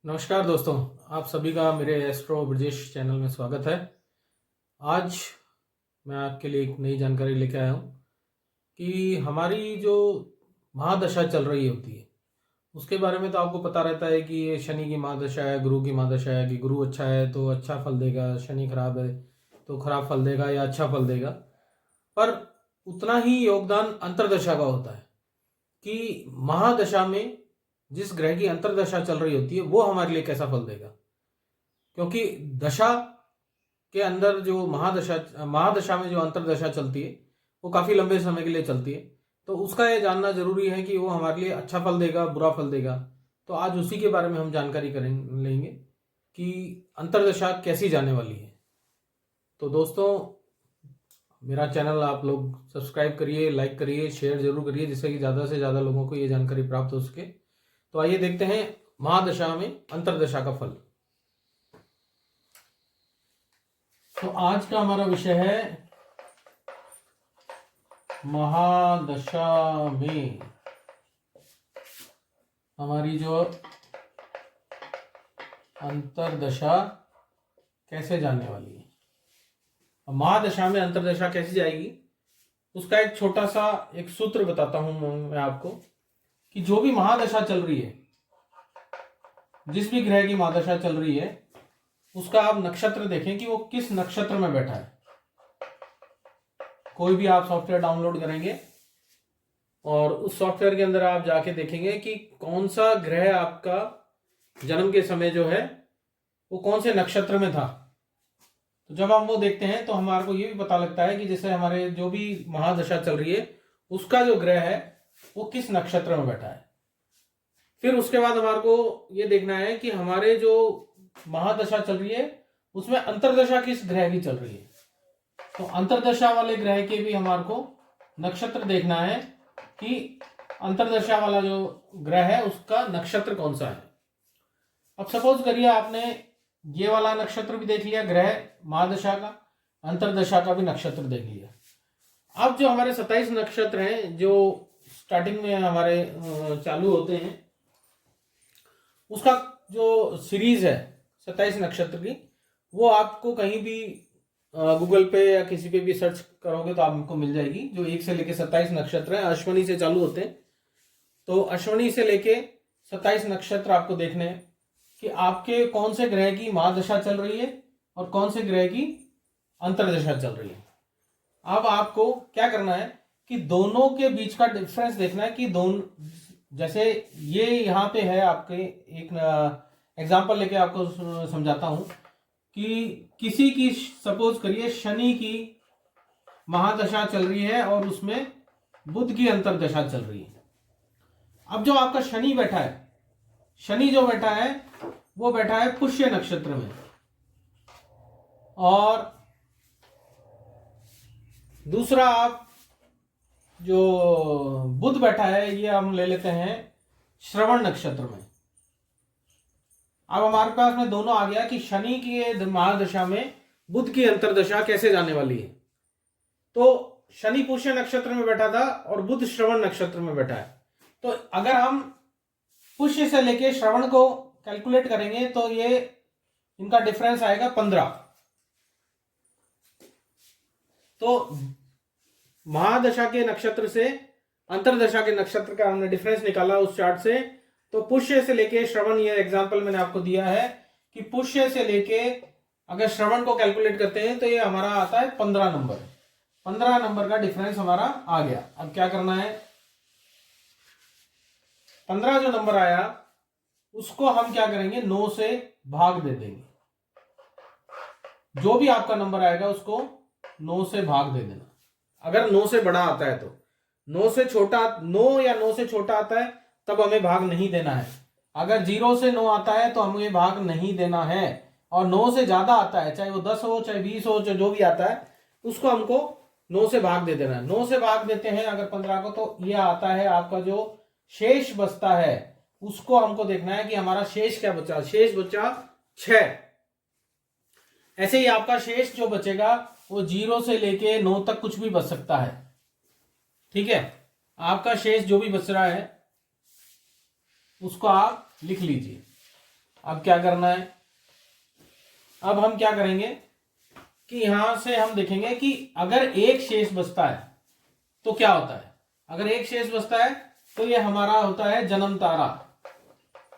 नमस्कार दोस्तों, आप सभी का मेरे एस्ट्रो ब्रजेश चैनल में स्वागत है। आज मैं आपके लिए एक नई जानकारी लेके आया हूँ कि हमारी जो महादशा चल रही होती है उसके बारे में तो आपको पता रहता है कि ये शनि की महादशा है, गुरु की महादशा है कि गुरु अच्छा है तो अच्छा फल देगा, शनि खराब है तो खराब फल देगा या अच्छा फल देगा। पर उतना ही योगदान अंतर्दशा का होता है कि महादशा में जिस ग्रह की अंतर्दशा चल रही होती है वो हमारे लिए कैसा फल देगा। क्योंकि दशा के अंदर जो महादशा में जो अंतर्दशा चलती है वो काफ़ी लंबे समय के लिए चलती है, तो उसका ये जानना जरूरी है कि वो हमारे लिए अच्छा फल देगा, बुरा फल देगा। तो आज उसी के बारे में हम जानकारी लेंगे कि अंतर्दशा कैसी जाने वाली है। तो दोस्तों, मेरा चैनल आप लोग सब्सक्राइब करिए, लाइक करिए, शेयर जरूर करिए जिससे कि ज़्यादा से ज़्यादा लोगों को ये जानकारी प्राप्त हो सके। तो आइए देखते हैं महादशा में अंतर्दशा का फल। तो आज का हमारा विषय है महादशा में हमारी जो अंतर्दशा कैसे जाने वाली है। महादशा में अंतर्दशा कैसे जाएगी उसका एक छोटा सा एक सूत्र बताता हूं मैं आपको कि जो भी महादशा चल रही है, जिस भी ग्रह की महादशा चल रही है, उसका आप नक्षत्र देखें कि वो किस नक्षत्र में बैठा है। कोई भी आप सॉफ्टवेयर डाउनलोड करेंगे और उस सॉफ्टवेयर के अंदर आप जाके देखेंगे कि कौन सा ग्रह आपका जन्म के समय जो है वो कौन से नक्षत्र में था। तो जब हम वो देखते हैं तो हमारे को ये भी पता लगता है कि जैसे हमारे जो भी महादशा चल रही है उसका जो ग्रह है वो किस नक्षत्र में बैठा है। फिर उसके बाद हमारे को ये देखना है कि हमारे जो महादशा चल रही है उसमें अंतर्दशा किस ग्रह की चल रही है। तो अंतर्दशा वाले ग्रह के भी हमारे को नक्षत्र देखना है कि अंतर्दशा वाला जो ग्रह है उसका नक्षत्र कौन सा है। अब सपोज करिए आपने ये वाला नक्षत्र भी देख लिया, ग्रह महादशा का, अंतर्दशा का भी नक्षत्र देख लिया। अब जो हमारे 27 नक्षत्र हैं जो स्टार्टिंग में हमारे चालू होते हैं, उसका जो सीरीज है 27 नक्षत्र की, वो आपको कहीं भी गूगल पे या किसी पे भी सर्च करोगे तो आपको मिल जाएगी। जो 1 से लेके 27 नक्षत्र हैं, अश्विनी से चालू होते हैं। तो अश्विनी से लेके 27 नक्षत्र आपको देखने हैं कि आपके कौन से ग्रह की महादशा चल रही है और कौन से ग्रह की अंतर्दशा चल रही है। अब आपको क्या करना है कि दोनों के बीच का डिफरेंस देखना है कि दोनों, जैसे ये यहाँ पे है, आपके एक एग्जांपल लेके आपको समझाता हूं कि किसी की सपोज करिए शनि की महादशा चल रही है और उसमें बुध की अंतर्दशा चल रही है। अब जो आपका शनि बैठा है, शनि जो बैठा है वो बैठा है पुष्य नक्षत्र में, और दूसरा आप जो बुध बैठा है ये हम ले लेते हैं श्रवण नक्षत्र में। अब हमारे पास में दोनों आ गया कि शनि की महादशा में बुध की अंतर्दशा कैसे जाने वाली है। तो शनि पुष्य नक्षत्र में बैठा था और बुध श्रवण नक्षत्र में बैठा है। तो अगर हम पुष्य से लेके श्रवण को कैलकुलेट करेंगे तो ये इनका डिफरेंस आएगा 15। तो महादशा के नक्षत्र से अंतर्दशा के नक्षत्र का हमने डिफरेंस निकाला उस चार्ट से। तो पुष्य से लेके श्रवण, ये एग्जांपल मैंने आपको दिया है कि पुष्य से लेके अगर श्रवण को कैलकुलेट करते हैं तो ये हमारा आता है 15 नंबर। 15 नंबर का डिफरेंस हमारा आ गया। अब क्या करना है, 15 जो नंबर आया उसको हम क्या करेंगे, 9 से भाग दे देंगे। जो भी आपका नंबर आएगा उसको 9 से भाग दे देना। अगर 9 से बड़ा आता है तो 9 से छोटा, 9 या 9 से छोटा आता है तब हमें भाग नहीं देना है। अगर 0 से 9 आता है तो हमें भाग नहीं देना है, और 9 से ज्यादा आता है, चाहे वो 10 हो चाहे 20 हो, चाहे जो भी आता है उसको हमको 9 से भाग दे देना है। 9 से भाग देते हैं अगर 15 को, तो ये आता है आपका जो शेष बचता है उसको हमको देखना है कि हमारा शेष क्या बचा। शेष बचा 6। ऐसे ही आपका शेष जो बचेगा वो 0 से लेके 9 तक कुछ भी बच सकता है। ठीक है, आपका शेष जो भी बच रहा है उसको आप लिख लीजिए। अब क्या करना है, अब हम क्या करेंगे कि यहां से हम देखेंगे कि अगर एक शेष बचता है तो क्या होता है। अगर एक शेष बचता है तो ये हमारा होता है जन्म तारा,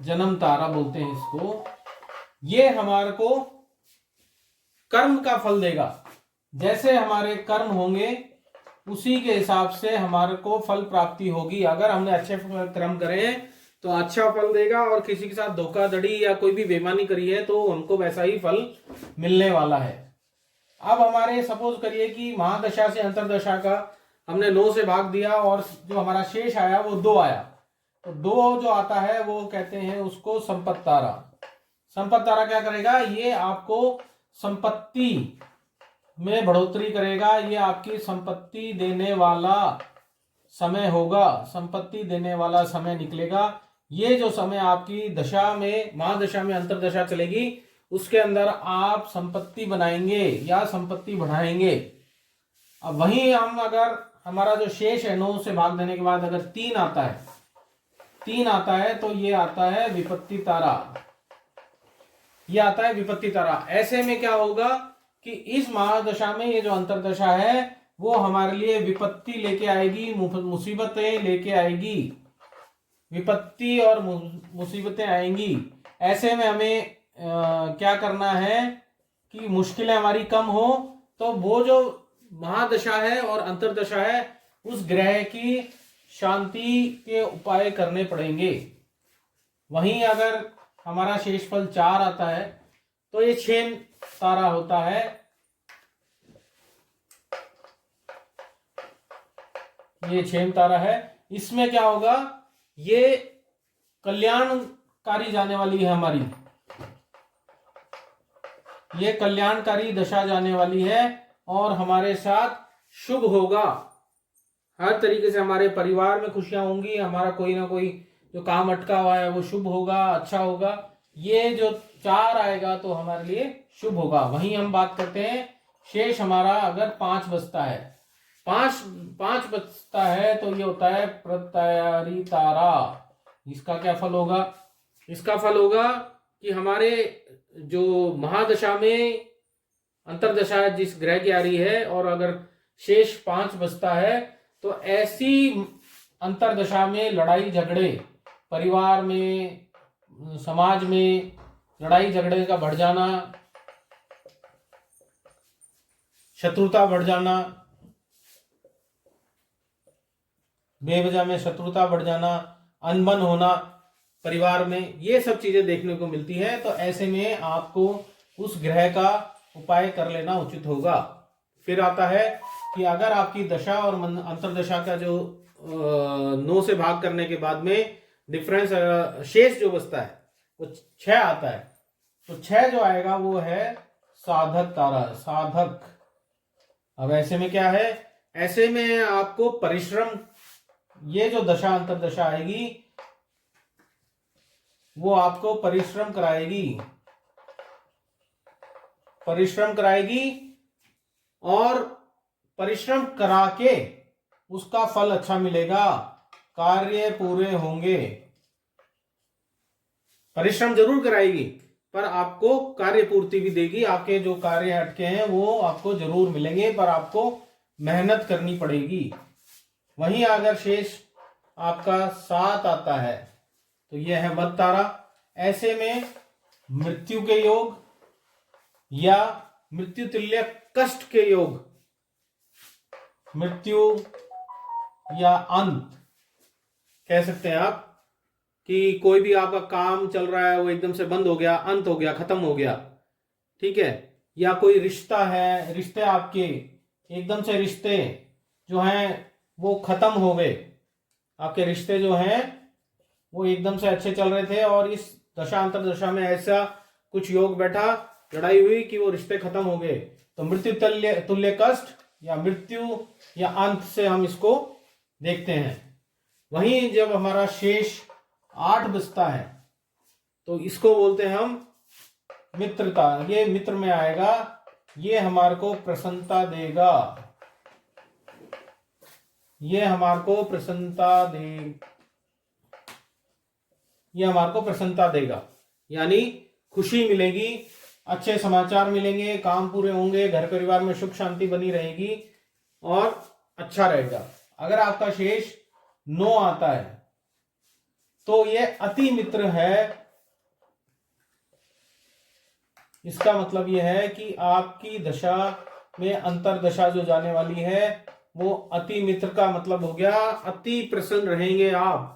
जन्म तारा बोलते हैं इसको। ये हमारे को कर्म का फल देगा, जैसे हमारे कर्म होंगे उसी के हिसाब से हमारे को फल प्राप्ति होगी। अगर हमने अच्छे कर्म करे तो अच्छा फल देगा, और किसी के साथ धोखाधड़ी या कोई भी बेईमानी करी है तो हमको वैसा ही फल मिलने वाला है। अब हमारे सपोज करिए कि महादशा से अंतरदशा का हमने 9 से भाग दिया और जो हमारा शेष आया वो 2 आया, तो 2 जो आता है वो कहते हैं उसको संपत्ति तारा। संपत्ति तारा क्या करेगा, ये आपको संपत्ति में बढ़ोतरी करेगा, ये आपकी संपत्ति देने वाला समय होगा, संपत्ति देने वाला समय निकलेगा। ये जो समय आपकी दशा में, महादशा में अंतरदशा चलेगी, उसके अंदर आप संपत्ति बनाएंगे या संपत्ति बढ़ाएंगे। अब वहीं हम अगर हमारा जो शेष है 9 से भाग देने के बाद अगर 3 आता है, 3 आता है तो ये आता है विपत्ति तारा, ये आता है विपत्ति तारा। ऐसे में क्या होगा कि इस महादशा में ये जो अंतरदशा है वो हमारे लिए विपत्ति लेके आएगी, मुसीबतें लेके आएगी, विपत्ति और मुसीबतें आएंगी। ऐसे में हमें क्या करना है कि मुश्किलें हमारी कम हो, तो वो जो महादशा है और अंतरदशा है उस ग्रह की शांति के उपाय करने पड़ेंगे। वहीं अगर हमारा शेषफल 4 आता है तो ये 6 तारा होता है, ये 6 तारा है। इसमें क्या होगा, ये कल्याणकारी जाने वाली है हमारी, ये कल्याणकारी दशा जाने वाली है और हमारे साथ शुभ होगा। हर तरीके से हमारे परिवार में खुशियां होंगी, हमारा कोई ना कोई जो काम अटका हुआ है वो शुभ होगा, अच्छा होगा। ये जो 4 आएगा तो हमारे लिए शुभ होगा। वहीं हम बात करते हैं शेष हमारा अगर 5 बचता है, 5 बचता है तो ये होता है प्रत्ययारी तारा। इसका क्या फल होगा, इसका फल होगा कि हमारे जो महादशा में अंतरदशा जिस ग्रह की आ रही है और अगर शेष 5 बचता है तो ऐसी अंतरदशा में लड़ाई झगड़े, परिवार में, समाज में लड़ाई झगड़े का बढ़ जाना, शत्रुता बढ़ जाना, बेवजह में शत्रुता बढ़ जाना, अनबन होना परिवार में, ये सब चीजें देखने को मिलती है। तो ऐसे में आपको उस ग्रह का उपाय कर लेना उचित होगा। फिर आता है कि अगर आपकी दशा और अंतरदशा का जो 9 से भाग करने के बाद में डिफरेंस शेष जो बचता है वो 6 आता है, तो 6 जो आएगा वो है साधक तारा, साधक। अब ऐसे में क्या है, ऐसे में आपको परिश्रम, ये जो दशा अंतरदशा आएगी वो आपको परिश्रम कराएगी, परिश्रम कराएगी और परिश्रम करा के उसका फल अच्छा मिलेगा, कार्य पूरे होंगे। परिश्रम जरूर कराएगी पर आपको कार्य पूर्ति भी देगी, आपके जो कार्य अटके हैं वो आपको जरूर मिलेंगे पर आपको मेहनत करनी पड़ेगी। वहीं अगर शेष आपका 7 आता है तो यह है मद तारा। ऐसे में मृत्यु के योग या मृत्यु तुल्य कष्ट के योग, मृत्यु या अंत कह सकते हैं आप, कि कोई भी आपका काम चल रहा है वो एकदम से बंद हो गया, अंत हो गया, खत्म हो गया, ठीक है। या कोई रिश्ता है, रिश्ते आपके एकदम से रिश्ते जो हैं वो खत्म हो गए, आपके रिश्ते जो हैं वो एकदम से अच्छे चल रहे थे और इस दशा अंतरदशा में ऐसा कुछ योग बैठा, लड़ाई हुई कि वो रिश्ते खत्म हो गए, तो मृत्यु तुल्य कष्ट या मृत्यु या अंत से हम इसको देखते हैं। वहीं जब हमारा शेष 8 बचता है तो इसको बोलते हैं हम मित्रता। ये मित्र में आएगा, ये हमारे को प्रसन्नता देगा, ये हमारे को प्रसन्नता दे, ये हमारे को प्रसन्नता देगा। यानी खुशी मिलेगी, अच्छे समाचार मिलेंगे, काम पूरे होंगे, घर परिवार में सुख शांति बनी रहेगी और अच्छा रहेगा। अगर आपका शेष 9 आता है तो ये अति मित्र है। इसका मतलब यह है कि आपकी दशा में अंतर दशा जो जाने वाली है वो अति मित्र का मतलब हो गया अति प्रसन्न रहेंगे आप।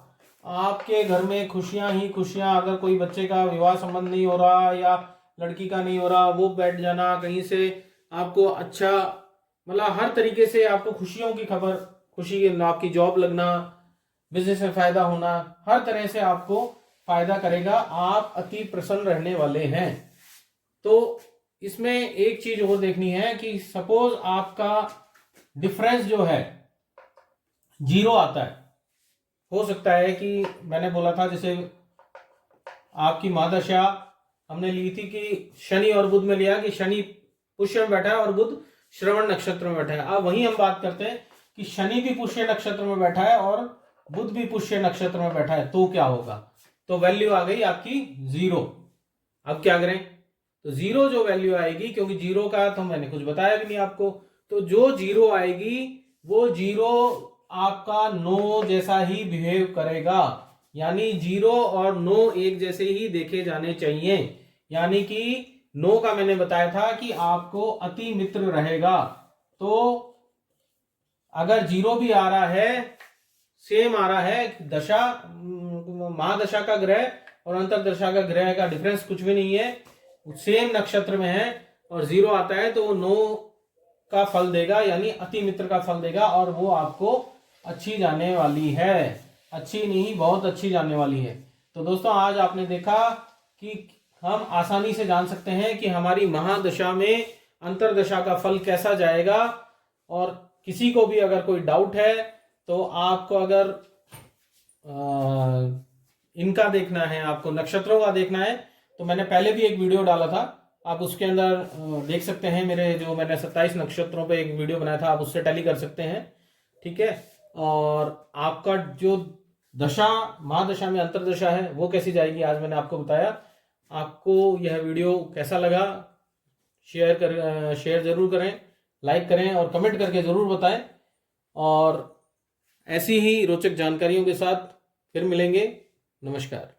आपके घर में खुशियां ही खुशियां। अगर कोई बच्चे का विवाह संबंध नहीं हो रहा या लड़की का नहीं हो रहा, वो बैठ जाना कहीं से आपको अच्छा, मतलब हर तरीके से आपको खुशियों की खबर, खुशी आपकी जॉब लगना, बिजनेस में फायदा होना, हर तरह से आपको फायदा करेगा। आप अति प्रसन्न रहने वाले हैं। तो इसमें एक चीज और देखनी है कि सपोज आपका डिफरेंस जो है 0 आता है, हो सकता है कि मैंने बोला था जैसे आपकी महादशा हमने ली थी कि शनि और बुध में लिया कि शनि पुष्य में बैठा है और बुध श्रवण नक्षत्र में बैठा है। अब वही हम बात करते हैं कि शनि भी पुष्य नक्षत्र में बैठा है और बुध भी पुष्य नक्षत्र में बैठा है, तो क्या होगा? तो वैल्यू आ गई आपकी 0। अब क्या करें? तो 0 जो वैल्यू आएगी, क्योंकि 0 का तो मैंने कुछ बताया भी नहीं आपको, तो जो 0 आएगी वो 0 आपका 9 जैसा ही बिहेव करेगा। यानी 0 और 9 एक जैसे ही देखे जाने चाहिए। यानी कि 9 का मैंने बताया था कि आपको अति मित्र रहेगा। तो अगर 0 भी आ रहा है, सेम आ रहा है, दशा महादशा का ग्रह और अंतरदशा का ग्रह का डिफरेंस कुछ भी नहीं है, सेम नक्षत्र में है और 0 आता है तो वो 9 का फल देगा, यानी अति मित्र का फल देगा और वो आपको अच्छी जाने वाली है। अच्छी नहीं, बहुत अच्छी जाने वाली है। तो दोस्तों आज आपने देखा कि हम आसानी से जान सकते हैं कि हमारी महादशा में अंतरदशा का फल कैसा जाएगा। और किसी को भी अगर कोई डाउट है तो आपको अगर इनका देखना है, आपको नक्षत्रों का देखना है, तो मैंने पहले भी एक वीडियो डाला था, आप उसके अंदर देख सकते हैं। मेरे जो मैंने 27 नक्षत्रों पे एक वीडियो बनाया था, आप उससे टैली कर सकते हैं। ठीक है। और आपका जो दशा महादशा में अंतरदशा है वो कैसी जाएगी आज मैंने आपको बताया। आपको यह वीडियो कैसा लगा शेयर जरूर करें, लाइक करें और कमेंट करके जरूर बताएं। और ऐसी ही रोचक जानकारियों के साथ फिर मिलेंगे। नमस्कार।